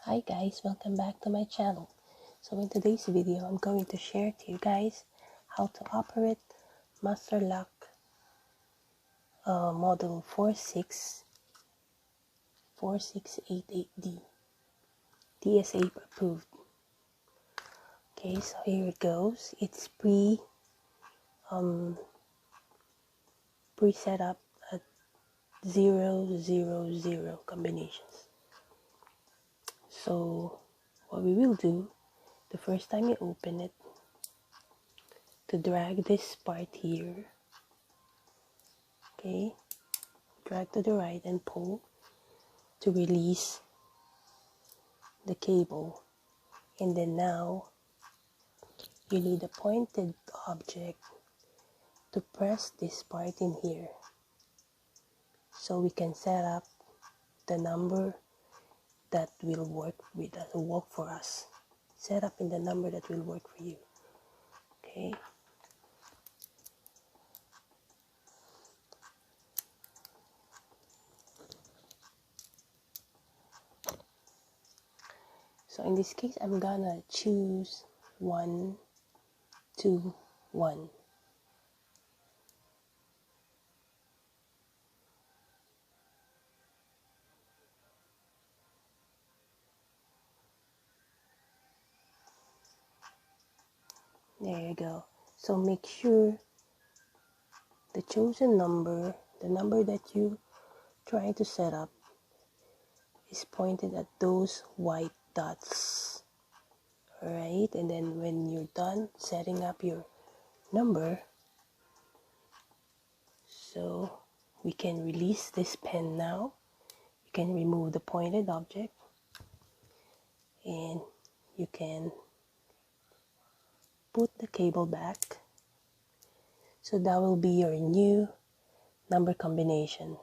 Hi guys, welcome back to my channel. So in today's video, I'm going to share to you guys how to operate Master Lock model 4688D TSA approved. Okay, so here it goes. It's pre-set up at 000 combinations. So what we will do, the first time you open it, to drag this part here, okay, drag to the right and pull to release the cable. And then now you need a pointed object to press this part in here so we can set up the number that will work for us. Set up in the number that will work for you. Okay. So in this case, I'm gonna choose 1, 2, 1. There you go. So make sure the chosen number, the number that you trying to set up, is pointed at those white dots. Alright, and then when you're done setting up your number, so we can release this pen now. You can remove the pointed object and you can put the cable back. So that will be your new number combination.